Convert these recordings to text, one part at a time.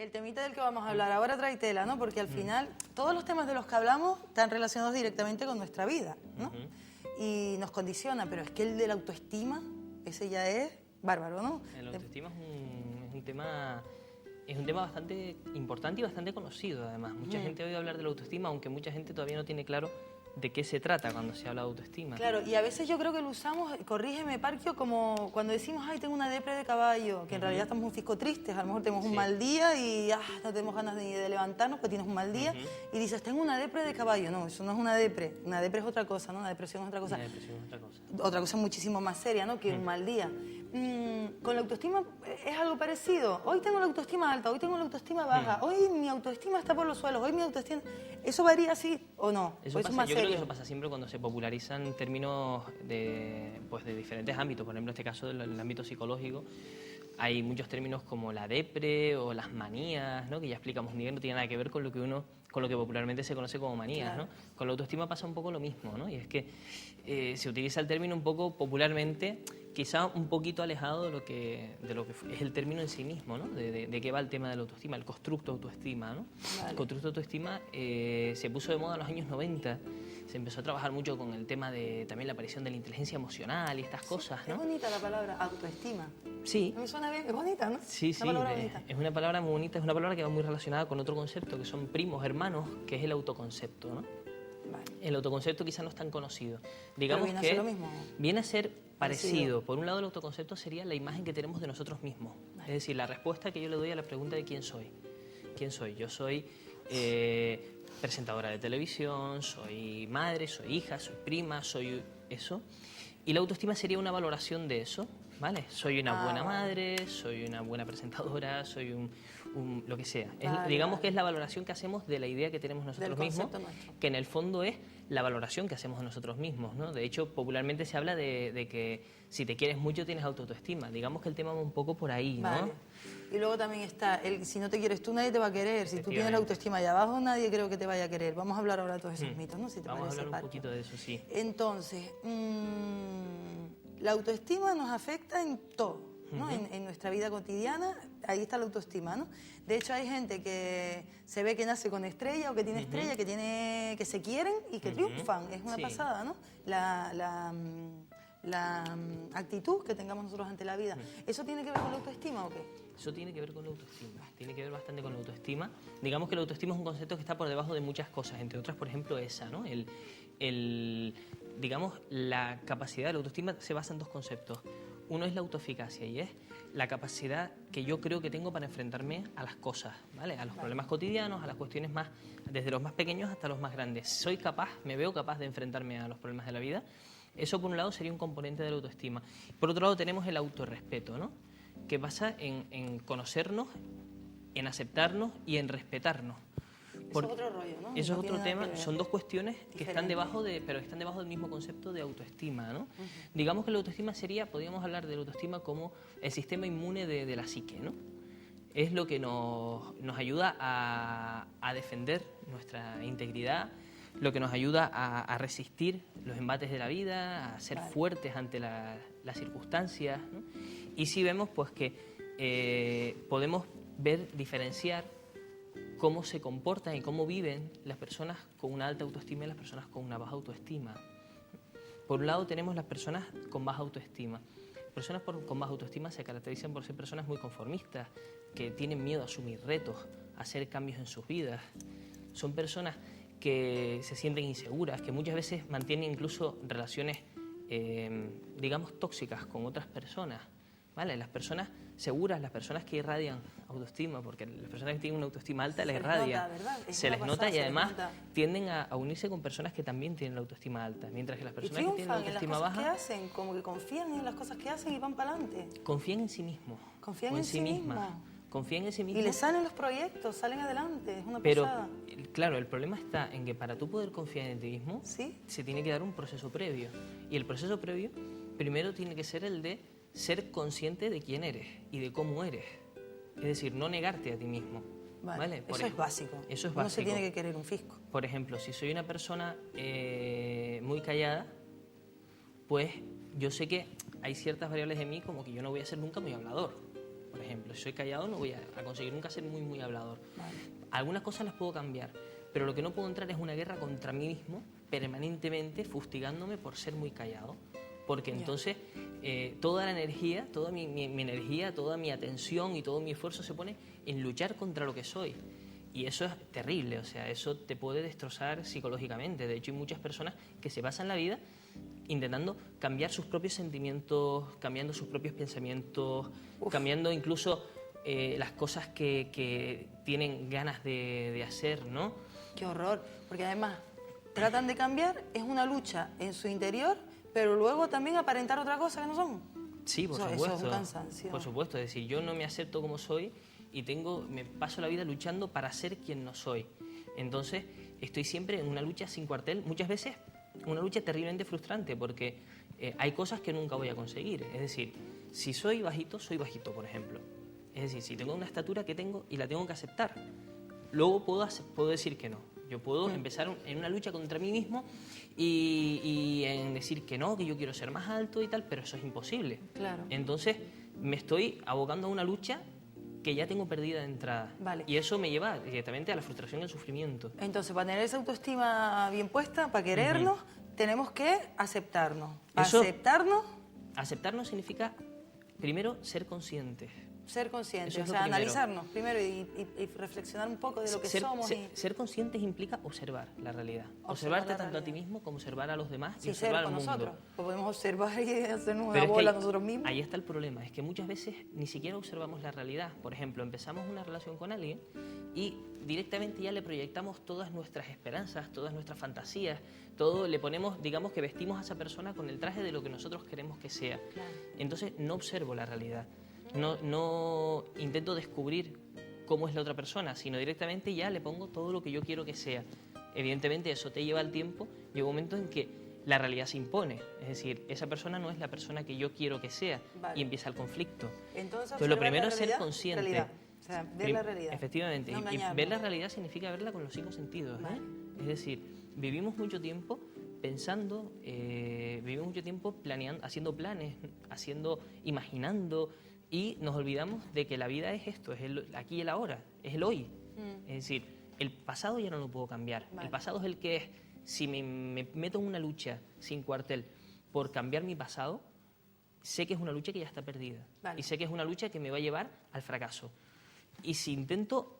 El temita del que vamos a hablar ahora trae tela, ¿no? Porque al final todos los temas de los que hablamos están relacionados directamente con nuestra vida, ¿no? Y nos condiciona, pero es que el de la autoestima, ese ya es bárbaro, ¿no? El autoestima es un tema... Es un tema bastante importante y bastante conocido, además. Mucha gente ha oído hablar de la autoestima, aunque mucha gente todavía no tiene claro de qué se trata cuando se habla de autoestima. Claro, y a veces yo creo que lo usamos, corrígeme, Parquio, como cuando decimos, ay, tengo una depre de caballo, que en realidad estamos un fisco tristes, a lo mejor tenemos un mal día y no tenemos ganas ni de levantarnos, pues tienes un mal día, y dices, tengo una depre de caballo. No, eso no es una depre es otra cosa, ¿no? Una depresión es otra cosa. Una depresión es otra cosa. Otra cosa muchísimo más seria, ¿no? Que un mal día. Con la autoestima es algo parecido. Hoy tengo la autoestima alta, hoy tengo la autoestima baja, hoy mi autoestima está por los suelos, hoy mi autoestima... ¿Eso varía así o no? Eso ¿O pasa, es más yo serio? creo que eso pasa siempre cuando se popularizan términos de diferentes ámbitos. Por ejemplo, en este caso del ámbito psicológico, hay muchos términos como la depre o las manías, ¿no? Que ya explicamos, ni no tiene nada que ver con lo que popularmente se conoce como manías, Claro. ¿no? Con la autoestima pasa un poco lo mismo, ¿no? Y es que se utiliza el término un poco popularmente, quizá un poquito alejado de lo que es el término en sí mismo, ¿no? De qué va el tema de la autoestima, el constructo autoestima, ¿no? Vale. El constructo autoestima se puso de moda en los años 90, se empezó a trabajar mucho con el tema de también la aparición de la inteligencia emocional y estas cosas, ¿no? Es bonita la palabra autoestima. Sí. Me suena bien, es bonita, ¿no? Sí, sí, Una palabra bonita. es una palabra muy bonita, es una palabra que va muy relacionada con otro concepto, que son primos, hermanos, que es el autoconcepto, ¿no? Vale. El autoconcepto quizá no es tan conocido. Digamos viene a que ser lo mismo. viene a ser parecido. Por un lado, el autoconcepto sería la imagen que tenemos de nosotros mismos. Es decir, la respuesta que yo le doy a la pregunta de quién soy. ¿Quién soy? Yo soy presentadora de televisión, soy madre, soy hija, soy prima, soy eso. Y la autoestima sería una valoración de eso, ¿vale? Soy una buena madre, soy una buena presentadora, soy lo que sea. Digamos que es la valoración que hacemos de la idea que tenemos nosotros mismos, que en el fondo es la valoración que hacemos de nosotros mismos, ¿no? De hecho, popularmente se habla de que si te quieres mucho tienes autoestima. Digamos que el tema va un poco por ahí, ¿no? Vale. Y luego también está, si no te quieres tú, nadie te va a querer. Si tú tienes la autoestima allá abajo, nadie creo que te vaya a querer. Vamos a hablar ahora de todos esos mitos, ¿no? Si te Vamos a parece, hablar un poquito de eso, sí. Entonces, la autoestima nos afecta en todo, ¿no? En nuestra vida cotidiana, ahí está la autoestima, ¿no? De hecho, hay gente que se ve que nace con estrella o que tiene estrella, que se quieren y que triunfan. Es una pasada, ¿no? La actitud que tengamos nosotros ante la vida. ¿Eso tiene que ver con la autoestima o qué? Eso tiene que ver con la autoestima, tiene que ver bastante con la autoestima. Digamos que la autoestima es un concepto que está por debajo de muchas cosas, entre otras, por ejemplo, esa, ¿no? Digamos, la capacidad de la autoestima se basa en dos conceptos. Uno es la autoeficacia y es la capacidad que yo creo que tengo para enfrentarme a las cosas, ¿vale? A los problemas cotidianos, a las cuestiones más, desde los más pequeños hasta los más grandes. Soy capaz, me veo capaz de enfrentarme a los problemas de la vida. Eso, por un lado, sería un componente de la autoestima. Por otro lado, tenemos el autorrespeto, ¿no? Que basa en conocernos, en aceptarnos y en respetarnos. Eso es otro rollo, ¿no? Eso No es otro tiene nada tema, que ver. son dos cuestiones que están debajo del mismo concepto de autoestima, ¿no? Digamos que la autoestima podríamos hablar de la autoestima como el sistema inmune de la psique, ¿no? Es lo que nos ayuda a defender nuestra integridad, lo que nos ayuda a resistir los embates de la vida, a ser fuertes ante las circunstancias, ¿no? Y sí vemos pues que podemos diferenciar cómo se comportan y cómo viven las personas con una alta autoestima y las personas con una baja autoestima. Por un lado tenemos las personas con baja autoestima. Personas con baja autoestima se caracterizan por ser personas muy conformistas, que tienen miedo a asumir retos, a hacer cambios en sus vidas. Son personas que se sienten inseguras, que muchas veces mantienen incluso relaciones, digamos, tóxicas con otras personas, ¿vale? Las personas seguras, las personas que irradian autoestima, porque las personas que tienen una autoestima alta la irradian, se les nota y además tienden a unirse con personas que también tienen la autoestima alta, mientras que las personas que tienen la autoestima baja... ¿Qué hacen? Como que confían en las cosas que hacen y van para adelante. Confían en sí mismos. Confían en sí mismos. Confían en sí mismos. Y les salen los proyectos, salen adelante, es una Pero, pasada. claro, el problema está en que para tú poder confiar en ti mismo, se tiene que dar un proceso previo. Y el proceso previo, primero tiene que ser el de ser consciente de quién eres y de cómo eres. Es decir, no negarte a ti mismo. ¿Vale? Eso es básico. Eso es básico. No se tiene que querer un fisco. Por ejemplo, si soy una persona muy callada, pues yo sé que hay ciertas variables de mí como que yo no voy a ser nunca muy hablador. por ejemplo. Si soy callado no voy a conseguir nunca ser muy, muy hablador. Vale. Algunas cosas las puedo cambiar, pero lo que no puedo entrar es una guerra contra mí mismo, permanentemente fustigándome por ser muy callado. Porque entonces toda la energía, toda mi energía, toda mi atención y todo mi esfuerzo se pone en luchar contra lo que soy. Y eso es terrible, o sea, eso te puede destrozar psicológicamente. De hecho, hay muchas personas que se pasan la vida intentando cambiar sus propios sentimientos, cambiando sus propios pensamientos, cambiando incluso las cosas que tienen ganas de hacer, ¿no? Qué horror, porque además tratan de cambiar, es una lucha en su interior, pero luego también aparentar otra cosa que no son. Sí, por Eso supuesto. es un cansancio. Por supuesto, es decir, yo no me acepto como soy y me paso la vida luchando para ser quien no soy. Entonces, estoy siempre en una lucha sin cuartel, muchas veces una lucha terriblemente frustrante, porque hay cosas que nunca voy a conseguir. Es decir, si soy bajito, por ejemplo. Es decir, si tengo una estatura que tengo y la tengo que aceptar, luego puedo decir que no. Yo puedo empezar en una lucha contra mí mismo y en decir que no, que yo quiero ser más alto y tal, pero eso es imposible. Claro. Entonces me estoy abocando a una lucha que ya tengo perdida de entrada. Vale. Y eso me lleva directamente a la frustración y al sufrimiento. Entonces, para tener esa autoestima bien puesta, para querernos, tenemos que aceptarnos. Eso- Aceptarnos, Aceptarnos significa, primero, ser conscientes. ser conscientes, Eso es o lo sea, primero. analizarnos primero y reflexionar un poco de lo que somos. Ser conscientes implica observar la realidad. Observar Observarte la tanto a ti realidad. mismo como observar a los demás y Sí, ser observar con al mundo. nosotros. Pues podemos observar y hacernos una Pero es que bola nosotros mismos. ahí está el problema, es que muchas veces ni siquiera observamos la realidad. Por ejemplo, empezamos una relación con alguien y directamente ya le proyectamos todas nuestras esperanzas, todas nuestras fantasías, todo le ponemos, digamos que vestimos a esa persona con el traje de lo que nosotros queremos que sea. Claro. Entonces no observo la realidad, no intento descubrir cómo es la otra persona, sino directamente ya le pongo todo lo que yo quiero que sea. Evidentemente eso te lleva el tiempo, llega un momento en que la realidad se impone, es decir, esa persona no es la persona que yo quiero que sea, Vale. y empieza el conflicto. Entonces, lo observar primero la es ser realidad, consciente. realidad. O sea, ver la realidad. Efectivamente, No y engañarnos. ver la realidad significa verla con los 5 sentidos. ¿eh? Vale. Es decir, vivimos mucho tiempo pensando, vivimos mucho tiempo planeando, haciendo planes, imaginando, y nos olvidamos de que la vida es esto, es el aquí y el ahora, es el hoy. Es decir, el pasado ya no lo puedo cambiar. Vale. El pasado es el que es. Si me meto en una lucha sin cuartel por cambiar mi pasado, sé que es una lucha que ya está perdida. Vale. Y sé que es una lucha que me va a llevar al fracaso. Y si intento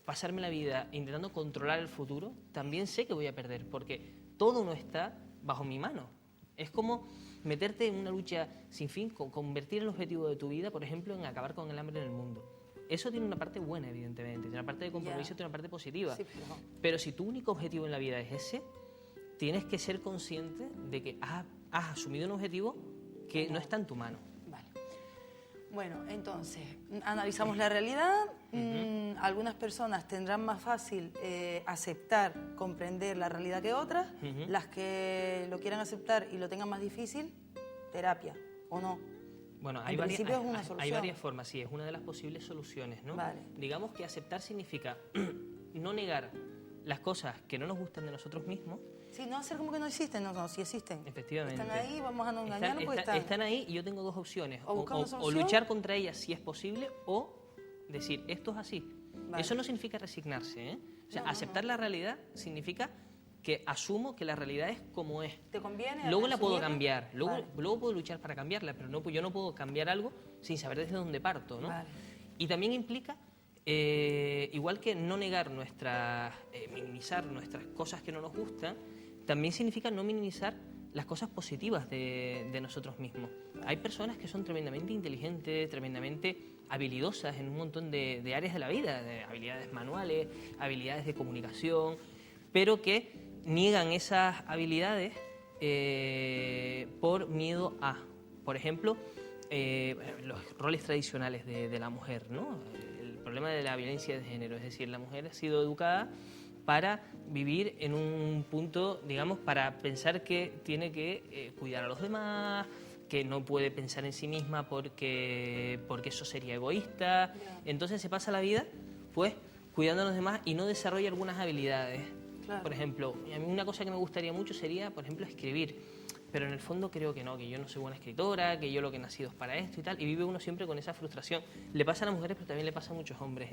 pasarme la vida intentando controlar el futuro, también sé que voy a perder, porque todo no está bajo mi mano. Es como meterte en una lucha sin fin, convertir el objetivo de tu vida, por ejemplo, en acabar con el hambre en el mundo. Eso tiene una parte buena, evidentemente, tiene una parte de compromiso, Ya. tiene una parte positiva. Sí, Pero si tu único objetivo en la vida es ese, tienes que ser consciente de que has asumido un objetivo que no está en tu mano. Vale. Bueno, entonces, analizamos la realidad. Algunas personas tendrán más fácil aceptar, comprender la realidad que otras. Las que lo quieran aceptar y lo tengan más difícil, terapia, ¿o no? Bueno, En principio es una hay solución. varias formas, sí, es una de las posibles soluciones, ¿no? Vale. Digamos que aceptar significa no negar las cosas que no nos gustan de nosotros mismos. Sí, no hacer como que no existen, no, sí existen. Efectivamente. Están ahí, vamos a no engañarnos porque Están ahí y yo tengo dos opciones. O buscar una o solución. luchar contra ellas si es posible o decir, esto es así. Vale. Eso no significa resignarse, ¿eh? O sea, No, no, aceptar la realidad significa que asumo que la realidad es como es. ¿Te conviene? Luego la puedo asumirlo? cambiar, Vale. luego puedo luchar para cambiarla, pero yo no puedo cambiar algo sin saber desde dónde parto, ¿no? Vale. Y también implica, igual que no negar minimizar nuestras cosas que no nos gustan, también significa no minimizar las cosas positivas de nosotros mismos. Hay personas que son tremendamente inteligentes, tremendamente habilidosas en un montón de áreas de la vida, de habilidades manuales, habilidades de comunicación, pero que niegan esas habilidades por miedo a, por ejemplo, los roles tradicionales de la mujer, ¿no? El problema de la violencia de género, es decir, la mujer ha sido educada para vivir en un punto, digamos, para pensar que tiene que cuidar a los demás, que no puede pensar en sí misma porque eso sería egoísta. Entonces se pasa la vida, pues, cuidando a los demás y no desarrolla algunas habilidades. Claro. Por ejemplo, a mí una cosa que me gustaría mucho sería, por ejemplo, escribir. pero en el fondo creo que no, que yo no soy buena escritora, que yo lo que he nacido es para esto y tal, y vive uno siempre con esa frustración. Le pasa a las mujeres, pero también le pasa a muchos hombres, ¿eh?